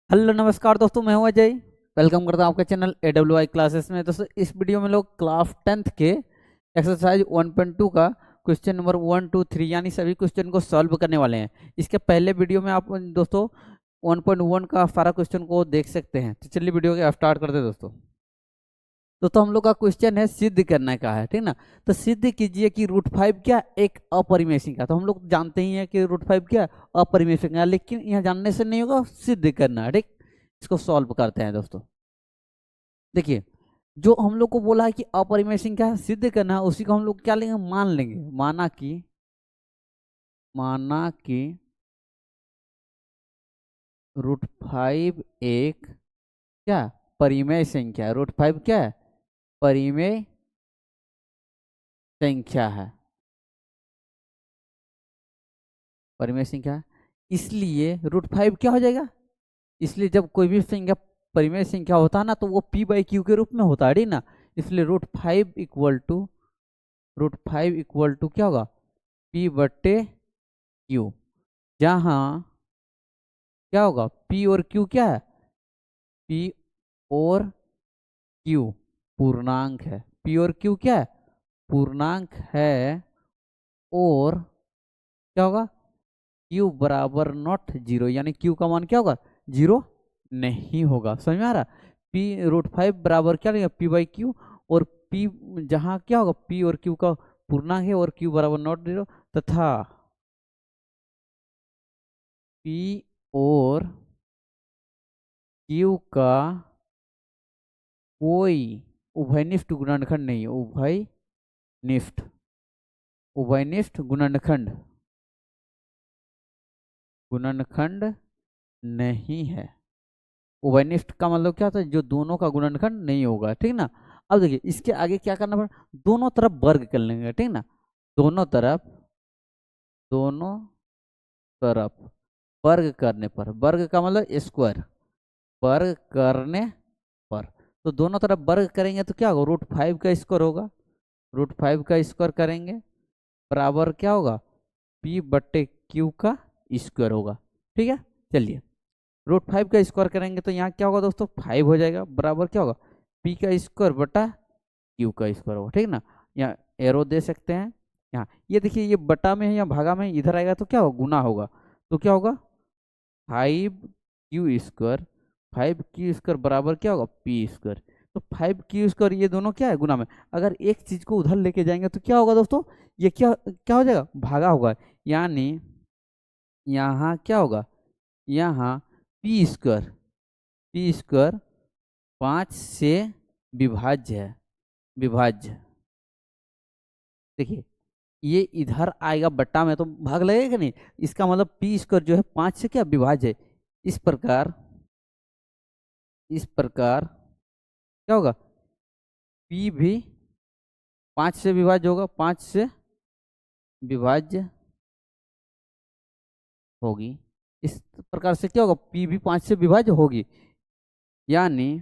Hello नमस्कार दोस्तों, मैं हूं अजय। वेलकम करता हूं आपके चैनल AWI क्लासेस में। दोस्तों इस वीडियो में लोग क्लास 10th के एक्सरसाइज 1.2 का क्वेश्चन नंबर 1 2 3 यानी सभी क्वेश्चन को सॉल्व करने वाले हैं। इसके पहले वीडियो में आप दोस्तों 1.1 का सारा क्वेश्चन को देख सकते हैं। तो चलिए वीडियो के स्टार्ट करते हैं दोस्तों। तो हम लोग का क्वेश्चन है सिद्ध करने का है, ठीक ना। तो सिद्ध कीजिए कि √5 क्या एक अपरिमेय संख्या। तो हम लोग जानते ही हैं कि √5 क्या अपरिमेय संख्या, लेकिन यहाँ जानने से नहीं होगा, सिद्ध करना है, ठीक। इसको सॉल्व करते हैं दोस्तों। देखिए, जो हम लोग को बोला है कि अपरिमेय संख्या सिद्ध करना है, उसी को हम लोग क्या लेंगे, मान लेंगे। माना कि √5 एक क्या परिमेय संख्या है। √5 क्या है, परिमेय संख्या है, परिमेय संख्या है। इसलिए √5 क्या हो जाएगा, इसलिए जब कोई भी संख्या परिमेय संख्या होता है ना, तो वो p/q के रूप में होता है, ठीक ना। इसलिए √5 क्या होगा, p/q, जहाँ क्या होगा, p और q क्या है, p और q पूर्णांक है। p और q क्या है, पूर्णांक है। और क्या होगा, q बराबर नॉट जीरो, यानी q का मान क्या होगा, जीरो नहीं होगा। समझ में आ रहा, p√5 बराबर क्या लेगा, p/q। और p जहाँ क्या होगा, p और q का पूर्णांक है और q बराबर नॉट जीरो, तथा p और q का कोई उभयनिष्ठ गुणनखंड नहीं है। उभयनिष्ठ गुणनखंड गुणनखंड नहीं है। उभयनिष्ठ का मतलब क्या होता है, जो दोनों का गुणनखंड नहीं होगा, ठीक ना। अब देखिए इसके आगे क्या करना पड़ा, दोनों तरफ वर्ग कर लेंगे, ठीक ना। दोनों तरफ वर्ग करने पर, वर्ग का मतलब स्क्वायर, वर्ग करने पर, तो दोनों तरफ वर्ग करेंगे तो क्या होगा, √5 का स्क्वायर होगा। √5 का स्क्वायर करेंगे बराबर क्या होगा, p/q का स्क्वायर होगा, ठीक है। चलिए, √5 का स्क्वायर करेंगे तो यहाँ क्या होगा दोस्तों, 5 हो जाएगा, बराबर क्या होगा, p का स्क्वायर बटा q का स्क्वायर होगा, ठीक ना। यहाँ एरो दे सकते हैं। यहाँ ये देखिए, ये बटा में है या भागा में है, इधर आएगा तो क्या होगा, गुना होगा। तो क्या होगा, 5q² 5q² बराबर क्या होगा, p²। तो 5q² ये दोनों क्या है, गुना में। अगर एक चीज को उधर लेके जाएंगे तो क्या होगा दोस्तों, ये क्या क्या हो जाएगा, भागा होगा। यानी यहाँ क्या होगा, यहाँ p² 5 से विभाज्य है, विभाज्य। देखिए ये इधर आएगा बट्टा में तो भाग लगेगा कि नहीं, इसका मतलब p² जो है 5 से क्या विभाज्य है। इस प्रकार क्या होगा, p भी 5 से विभाज्य होगा, 5 से विभाज्य होगी। इस प्रकार से क्या होगा, p भी 5 से विभाज्य होगी। यानी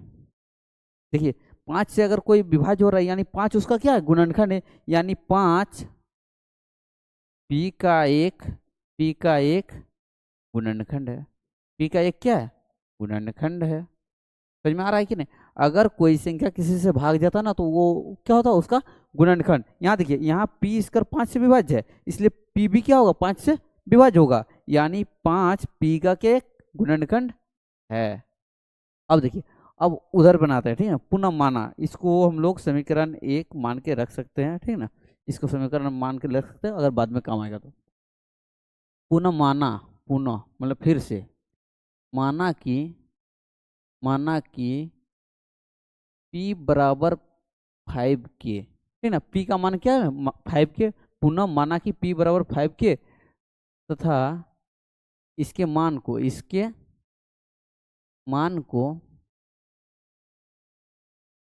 देखिए, 5 से अगर कोई विभाज्य हो रहा है, यानी 5 उसका क्या है, गुणनखंड है। यानी 5 p का एक गुणनखंड है। p का एक क्या है, गुणनखंड है। समझ में आ रहा है कि नहीं। अगर कोई संख्या किसी से भाग जाता ना, तो वो क्या होता है, उसका गुणनखंड। यहाँ देखिए, यहाँ p² 5 से विभाज्य है, इसलिए p भी क्या होगा, 5 से विभाज्य होगा। यानी 5 p का के गुणनखंड है। अब देखिए, अब उधर बनाते हैं, ठीक है। पुनः माना, इसको हम लोग समीकरण 1 मान के रख सकते हैं, ठीक ना। इसको समीकरण मान के रख सकते हैं, अगर बाद में काम आएगा तो। पुनः माना, पुनः मतलब फिर से, माना कि p बराबर 5k, ठीक ना। p का मान क्या है, 5k। पुनः माना कि p बराबर 5k, तथा इसके मान को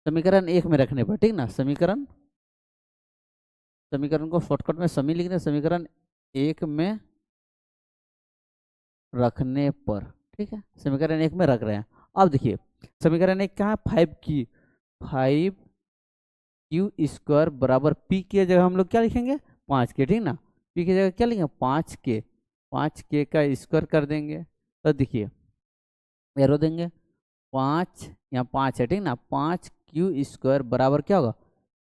समीकरण 1 में रखने पर, ठीक ना। समीकरण को शॉर्टकट में समी लिखने, समीकरण 1 में रखने पर, ठीक है। समीकरण 1 में रख रहे हैं। अब देखिए, समीकरण 1 क्या है, 5q² बराबर p की जगह हम लोग क्या लिखेंगे, 5k, ठीक ना। p की जगह क्या लिखेंगे, 5k का स्क्वायर कर देंगे। तो देखिए एरो देंगे 5, यहाँ 5 है ठीक ना, 5 क्यू स्क्वायर बराबर क्या होगा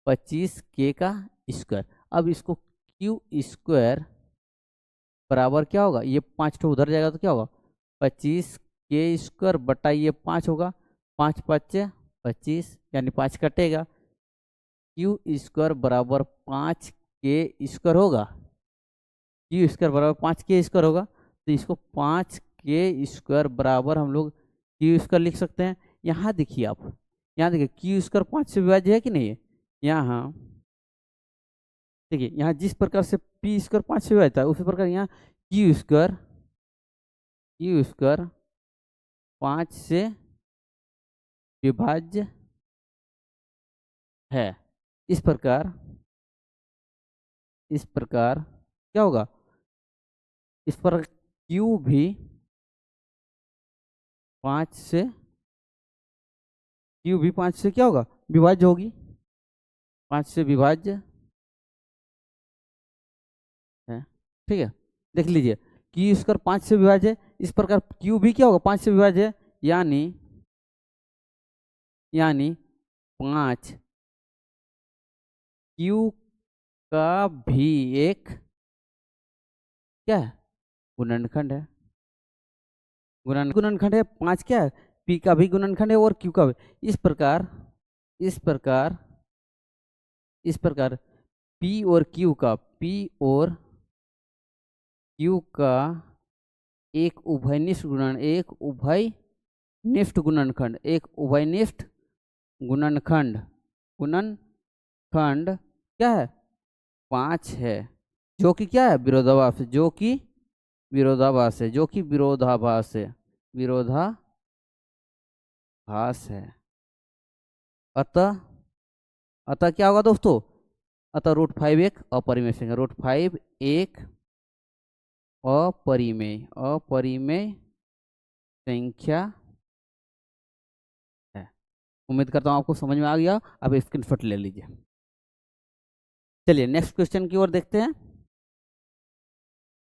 25 k का स्क्वायर। अब इसको क्यू स्क्वायर बराबर क्या होगा, ये 5 तो उधर जाएगा तो क्या होगा 25 k स्क्वायर बटा ये 5 होगा, 5 5 25 यानी 5 कटेगा, क्यू स्क्वायर बराबर 5 k स्क्वायर होगा, क्यू स्क्वायर बराबर 5 k स्क्वायर होगा। तो इसको 5 k स्क्वायर बराबर हम लोग क्यू स्क्वायर लिख सकते हैं। यहाँ देखिए आप, यहाँ देखिए क्यू स्क्वायर 5 से विभाज्य है कि नहीं है। यहाँ देखिए, यहाँ जिस प्रकार से पी स्क्वायर 5 से विभाज्य था उसी प्रकार यहाँ क्यू स्क्वायर 5 से विभाज्य है। इस प्रकार क्या होगा, इस पर क्यू भी 5 से क्या होगा विभाज्य होगी, 5 से विभाज्य है। ठीक है, देख लीजिए क्यू स्क्वायर 5 से विभाज्य है, इस प्रकार क्यू भी क्या होगा 5 से विभाज्य है, यानी 5 क्यू का भी एक क्या है गुणनखंड है, गुणनखंड है। 5 क्या है पी का भी गुणनखंड है और क्यू का भी। इस प्रकार पी और क्यू का एक उभयनिष्ठ गुणनखंड क्या है 5 है, जो कि क्या है विरोधाभास है। अतः क्या होगा दोस्तों, अतः √5 एक अपरिमेय संख्या, √5 एक अपरिमेय संख्या है। उम्मीद करता हूँ आपको समझ में आ गया। अब स्क्रीनशॉट ले लीजिए। चलिए नेक्स्ट क्वेश्चन की ओर देखते हैं।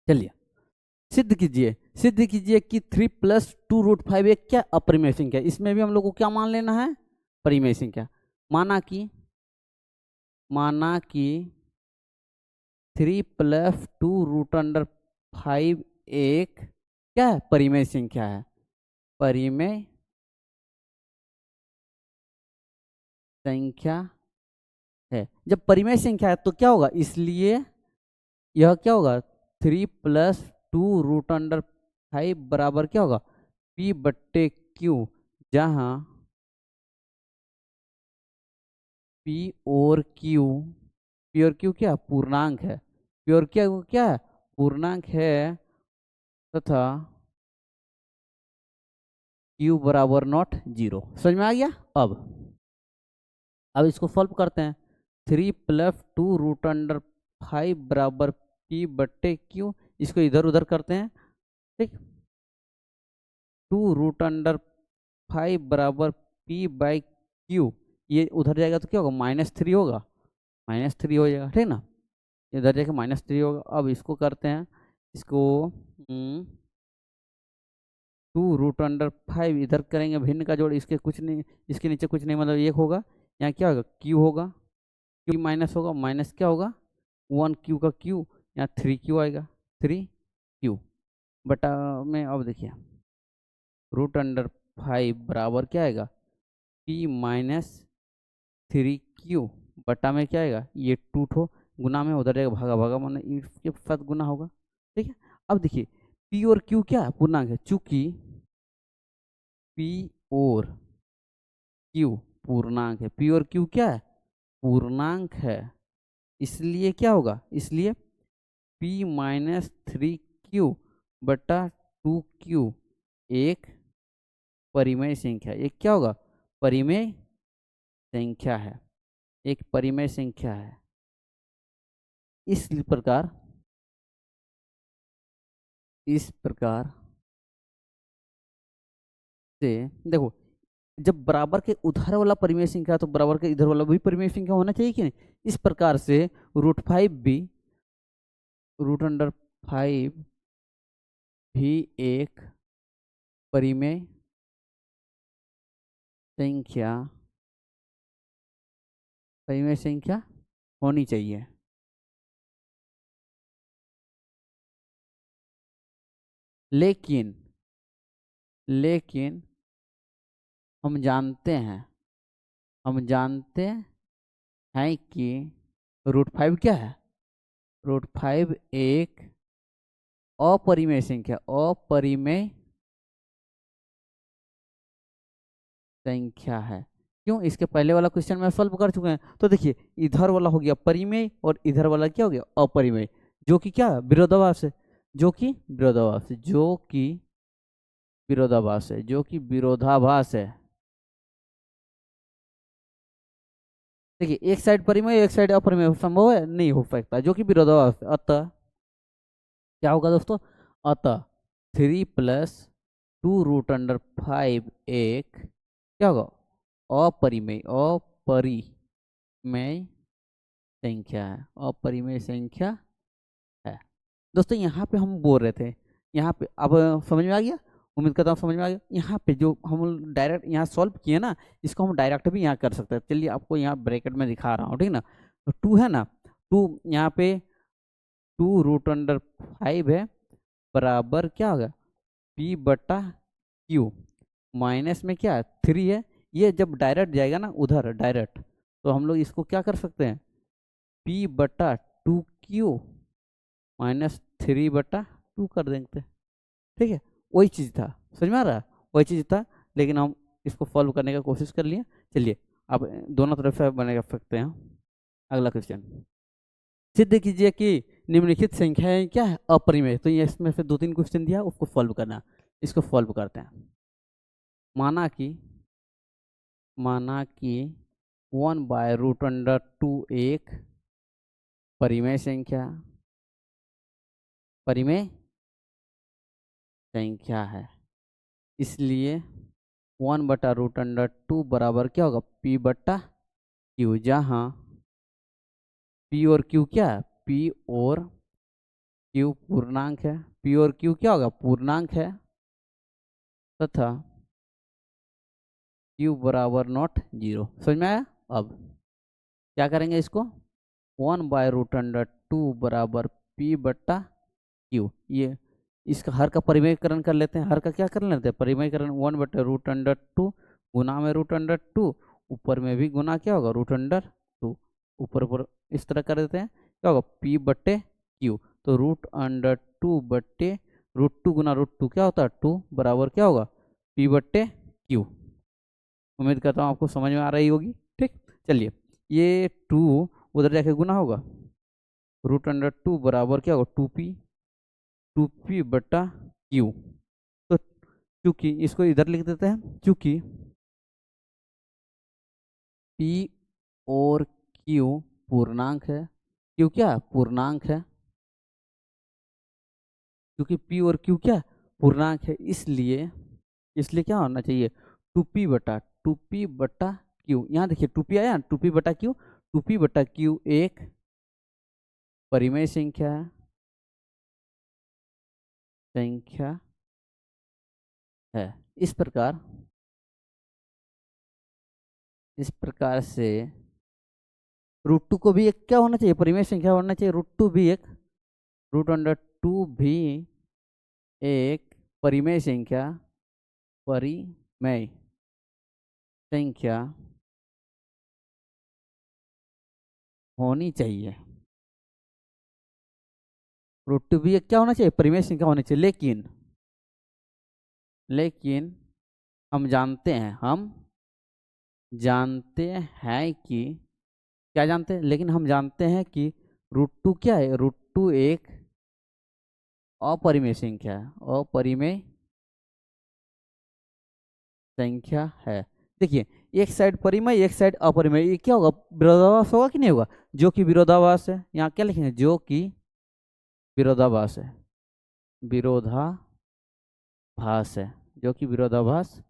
चलिए सिद्ध कीजिए कि 3 + 2√5 एक क्या अपरिमेय संख्या है। इसमें भी हम लोग को क्या मान लेना है परिमेय संख्या। माना कि 3 + 2√5 एक क्या है परिमेय संख्या है, परिमेय संख्या है। जब परिमेय संख्या है तो क्या होगा, इसलिए यह क्या होगा 3 + 2√5 बराबर क्या होगा P/Q, जहां P और Q क्या पूर्णांक है, क्या है पूर्णांक है, तथा Q बराबर नॉट 0। समझ में आ गया। अब इसको सॉल्व करते हैं। 3 + 2√5 बराबर P/Q, इसको इधर उधर करते हैं। ठीक, 2√5 बराबर P/Q, ये उधर जाएगा तो क्या होगा -3 होगा, -3 हो जाएगा। ठीक ना, इधर जाके -3 होगा। अब इसको करते हैं, इसको 2√5 इधर करेंगे, भिन्न का जोड़, इसके कुछ नहीं, इसके नीचे कुछ नहीं, मतलब 1 होगा। यहाँ क्या होगा Q होगा, Q माइनस होगा, माइनस क्या होगा 1Q का Q, यहाँ 3Q आएगा, 3Q बटा में। अब देखिए √5 बराबर क्या आएगा P-3Q बटा में क्या आएगा, ये 2 ठो गुना में उधर जाएगा, भागा भागा माने इसके साथ गुना होगा। ठीक है, अब देखिए P और Q क्या पूर्णांक है, चूंकि P और Q पूर्णांक है, P और Q क्या है पूर्णांक है, इसलिए क्या होगा, इसलिए P-3Q बटा 2Q एक परिमेय संख्या, एक क्या होगा परिमेय संख्या है, एक परिमेय संख्या है। इस प्रकार से देखो, जब बराबर के उधर वाला परिमेय संख्या तो बराबर के इधर वाला भी परिमेय संख्या होना चाहिए कि नहीं। इस प्रकार से √5 भी एक परिमेय संख्या परिमेय संख्या होनी चाहिए। लेकिन हम जानते हैं कि √5 क्या है? √5 एक अपरिमेय संख्या है। क्यों? इसके पहले वाला क्वेश्चन में सॉल्व कर चुके हैं। तो देखिए, इधर वाला हो गया परिमेय और इधर वाला क्या हो गया? अपरिमेय, जो कि क्या? विरोधाभास है। जो कि विरोधाभास है। देखिए, एक साइड परिमेय एक साइड अपरिमेय संभव है? नहीं हो सकता, जो कि विरोधाभास है। अतः क्या होगा दोस्तों? अतः 3 + 2√5 एक क्या होगा? अपरिमेय संख्या है। अपरिमेय संख्या है। दोस्तों, यहाँ पे हम बोल रहे थे, यहाँ पे अब समझ में आ गया? उम्मीद करता हूँ समझ में आ गया। यहाँ पे जो हम डायरेक्ट यहाँ सॉल्व किए ना, इसको हम डायरेक्ट भी यहाँ कर सकते हैं। चलिए, आपको यहाँ ब्रैकेट में दिखा रहा हूँ, ठीक ना? तो 2 है ना, 2 यहाँ पे 2√5 है, बराबर क्या होगा? P/Q माइनस में क्या है? 3 है। ये जब डायरेक्ट जाएगा ना उधर डायरेक्ट, तो हम लोग इसको क्या कर सकते हैं? P/2Q माइनस 3/2 कर देंगे। ठीक है, वही चीज़ था। समझ में आ रहा है? वही चीज़ था, लेकिन हम इसको सॉल्व करने का कोशिश कर लिए। चलिए, अब दोनों तरफ से बनेगा सकते हैं। अगला क्वेश्चन, सिद्ध कीजिए कि निम्नलिखित संख्याएं क्या है? अपरिमेय। तो ये इसमें से 2-3 क्वेश्चन दिया, उसको सॉल्व करना। इसको सॉल्व करते हैं। माना कि 1/√2 एक परिमेय संख्या है। इसलिए 1/√2 बराबर क्या होगा? P/Q, जहाँ P और Q क्या है? P और Q पूर्णांक है। P और Q क्या होगा? पूर्णांक है, तथा Q बराबर नॉट 0। समझ में आया? अब क्या करेंगे इसको? 1/√2 बराबर P/Q, ये इसका हर का परिमेयकरण कर लेते हैं। हर का क्या कर लेते हैं? परिमेयकरण। 1/√2 गुना में √2, ऊपर में भी गुना क्या होगा? √2, ऊपर इस तरह कर देते हैं। क्या होगा? P/Q। तो √2 गुना √2 क्या होता है? 2 बराबर क्या होगा? P/Q। उम्मीद करता हूँ आपको समझ में आ रही होगी। ठीक, चलिए, ये 2 उधर जाके गुना होगा। √2 बराबर क्या होगा? 2P/Q। तो चूंकि इसको इधर लिख देते हैं, चूंकि P और Q पूर्णांक है। Q क्या? पूर्णांक है। क्योंकि P और Q क्या? पूर्णांक है, इसलिए क्या होना चाहिए? 2P/Q। यहाँ देखिए 2P आया, 2P/Q। 2P/Q एक परिमेय संख्या है। इस प्रकार से √2 को भी एक क्या होना चाहिए? परिमेय संख्या होना चाहिए। √2 भी एक परिमेय संख्या होनी चाहिए। √2 भी एक क्या होना चाहिए? परिमेय संख्या होनी चाहिए। लेकिन हम जानते हैं कि क्या जानते हैं? लेकिन हम जानते हैं कि √2 क्या है? √2 एक अपरिमेय संख्या है। देखिए, एक साइड परिमेय एक साइड अपरिमेय, ये क्या होगा? विरोधाभास होगा कि नहीं होगा? जो कि विरोधाभास है। यहाँ क्या लिखेंगे? जो कि विरोधाभास है। जो कि विरोधाभास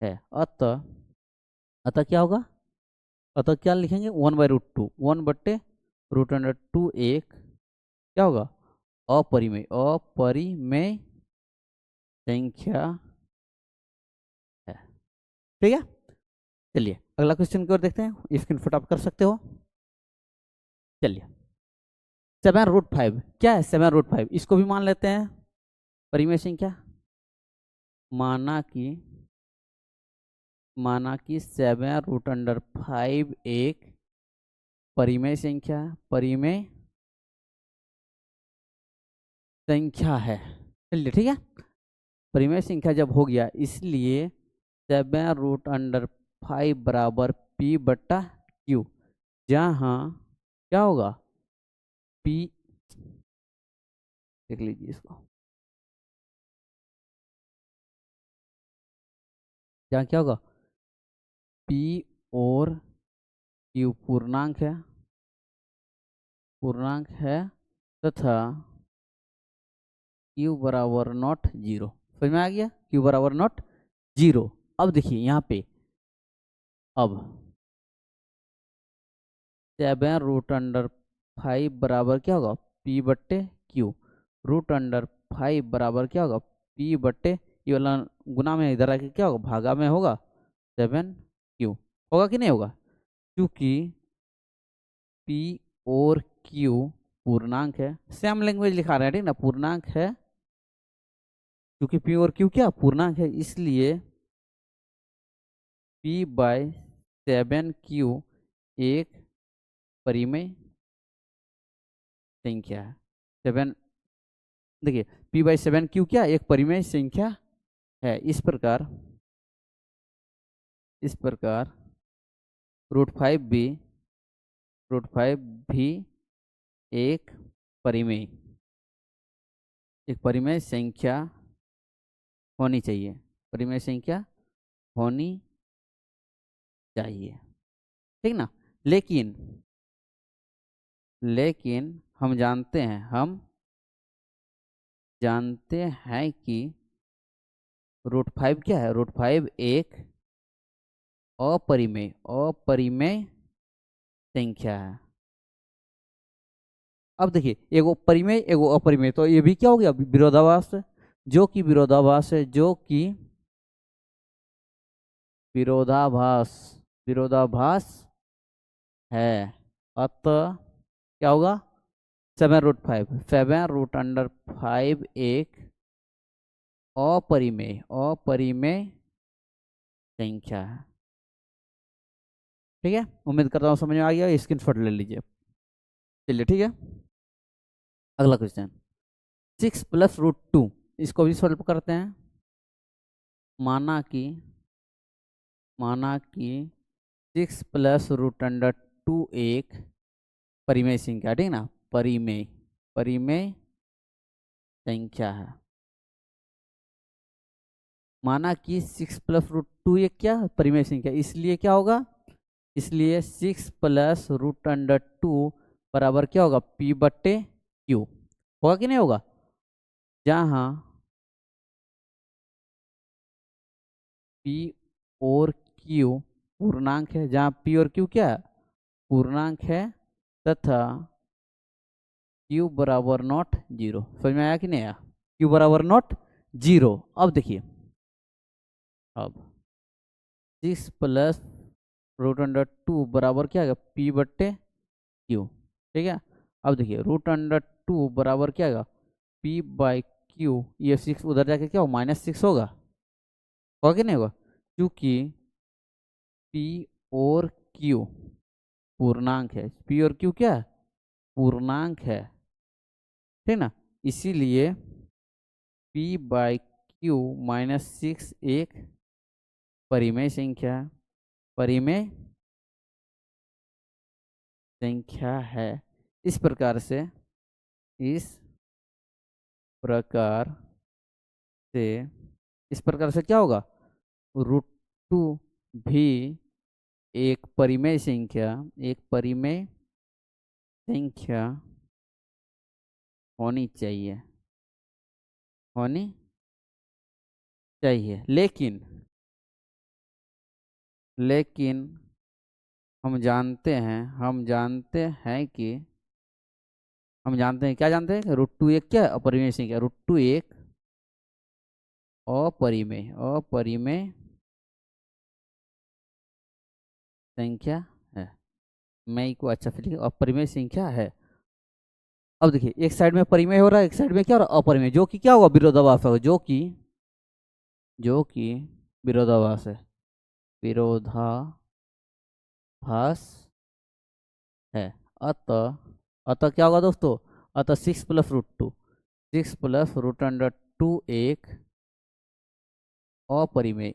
है। अतः क्या होगा? अतः क्या लिखेंगे? 1/√2 1/√2 एक क्या होगा? अपरिमेय संख्या है। ठीक है, चलिए अगला क्वेश्चन की ओर देखते हैं, स्क्रीन फटाफट कर सकते हो। चलिए 7√5 क्या है, 7√5 इसको भी मान लेते हैं परिमेय संख्या। माना कि 7√5 एक परिमेय संख्या है। चलिए ठीक है, परिमेय संख्या जब हो गया, इसलिए 7√5 बराबर P/Q, जहाँ क्या होगा P, देख लीजिए इसको, जहाँ क्या होगा P और Q पूर्णांक है तथा Q बराबर नॉट 0। समझ में आ गया, Q बराबर नॉट 0। अब देखिए यहाँ पे, अब 7√5 बराबर क्या होगा P/Q, √5 बराबर क्या होगा P/, ये वाला गुना में इधर आके क्या होगा भागा में होगा 7Q, होगा कि नहीं होगा, क्योंकि P और Q पूर्णांक है। सेम लैंग्वेज लिखा रहे हैं ठीक ना, पूर्णांक है, क्योंकि P और Q क्या पूर्णांक है, इसलिए P/7Q एक परिमेय संख्या है। 7, देखिए P/7Q क्या एक परिमेय संख्या है। इस प्रकार √5 भी एक परिमेय संख्या होनी चाहिए, ठीक ना। लेकिन हम जानते हैं कि √5 क्या है, √5 एक अपरिमेय संख्या है। अब देखिए एगो परिमेय एगो अपरिमेय, तो ये भी क्या हो गया विरोधाभास, जो कि विरोधाभास है। अतः क्या होगा 7√5 एक अपरिमेय संख्या है। ठीक है, उम्मीद करता हूँ समझ में आ गया, स्क्रीनशॉट ले लीजिए। चलिए ठीक है, अगला क्वेश्चन 6 + √2, इसको भी सॉल्व करते हैं। माना कि 6 + √2 एक परिमेय संख्या, ठीक ना, परिमेय संख्या है। माना कि 6 + √2 एक क्या परिमेय संख्या, इसलिए क्या होगा, इसलिए 6 + √2 बराबर क्या होगा P/Q, होगा कि नहीं होगा, जहाँ P और Q पूर्णांक है, जहाँ P और Q क्या है पूर्णांक है, तथा Q बराबर नॉट 0। समझ में आया कि नहीं आया, Q बराबर नॉट 0। अब देखिए, अब 6 + √2 बराबर क्या है P/Q, ठीक है। अब देखिए √2 बराबर क्या है P/Q, ये 6 उधर जाके क्या हो -6 होगा कि नहीं होगा, क्योंकि P और Q पूर्णांक है, P और Q क्या है पूर्णांक है, ठीक ना, इसीलिए P/Q -6 एक परिमेय संख्या है। इस प्रकार से क्या होगा √2 भी एक परिमेय संख्या होनी चाहिए, लेकिन हम जानते हैं क्या जानते हैं, √2 एक क्या है अपरिमेय संख्या, √2 एक अपरिमेय संख्या है। मैं को अच्छा फिर अपरिमेय संख्या है। अब देखिए एक साइड में परिमेय हो रहा है, एक साइड में क्या हो रहा है, अपरिमेय, जो कि क्या होगा, विरोधाभास होगा, जो कि विरोधाभास है, विरोधाभास है। अतः अतः क्या होगा दोस्तों, अतः 6 + √2, 6 + √2 एक अपरिमेय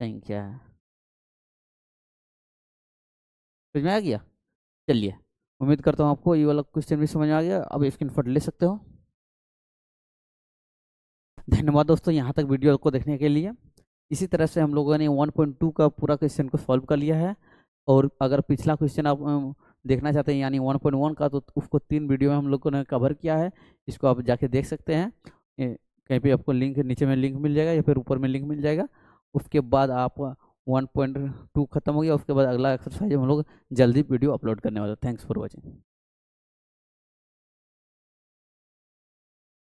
संख्या है। समझ में आ गया? चलिए, उम्मीद करता हूँ आपको ये वाला क्वेश्चन भी समझ में आ गया। अब स्क्रीनशॉट ले सकते हो। धन्यवाद दोस्तों यहाँ तक वीडियो को देखने के लिए। इसी तरह से हम लोगों ने 1.2 का पूरा क्वेश्चन को सॉल्व कर लिया है। और अगर पिछला क्वेश्चन आप देखना चाहते हैं यानी 1.1 का, तो उसको 3 वीडियो में हम लोगों ने कवर किया है। इसको आप जाके देख सकते हैं। कहीं पे आपको लिंक, नीचे में लिंक मिल जाएगा या फिर ऊपर में लिंक मिल जाएगा। उसके बाद आप 1.2 खत्म हो गया, उसके बाद अगला एक्सरसाइज हम लोग जल्दी वीडियो अपलोड करने वाले। Thanks for watching.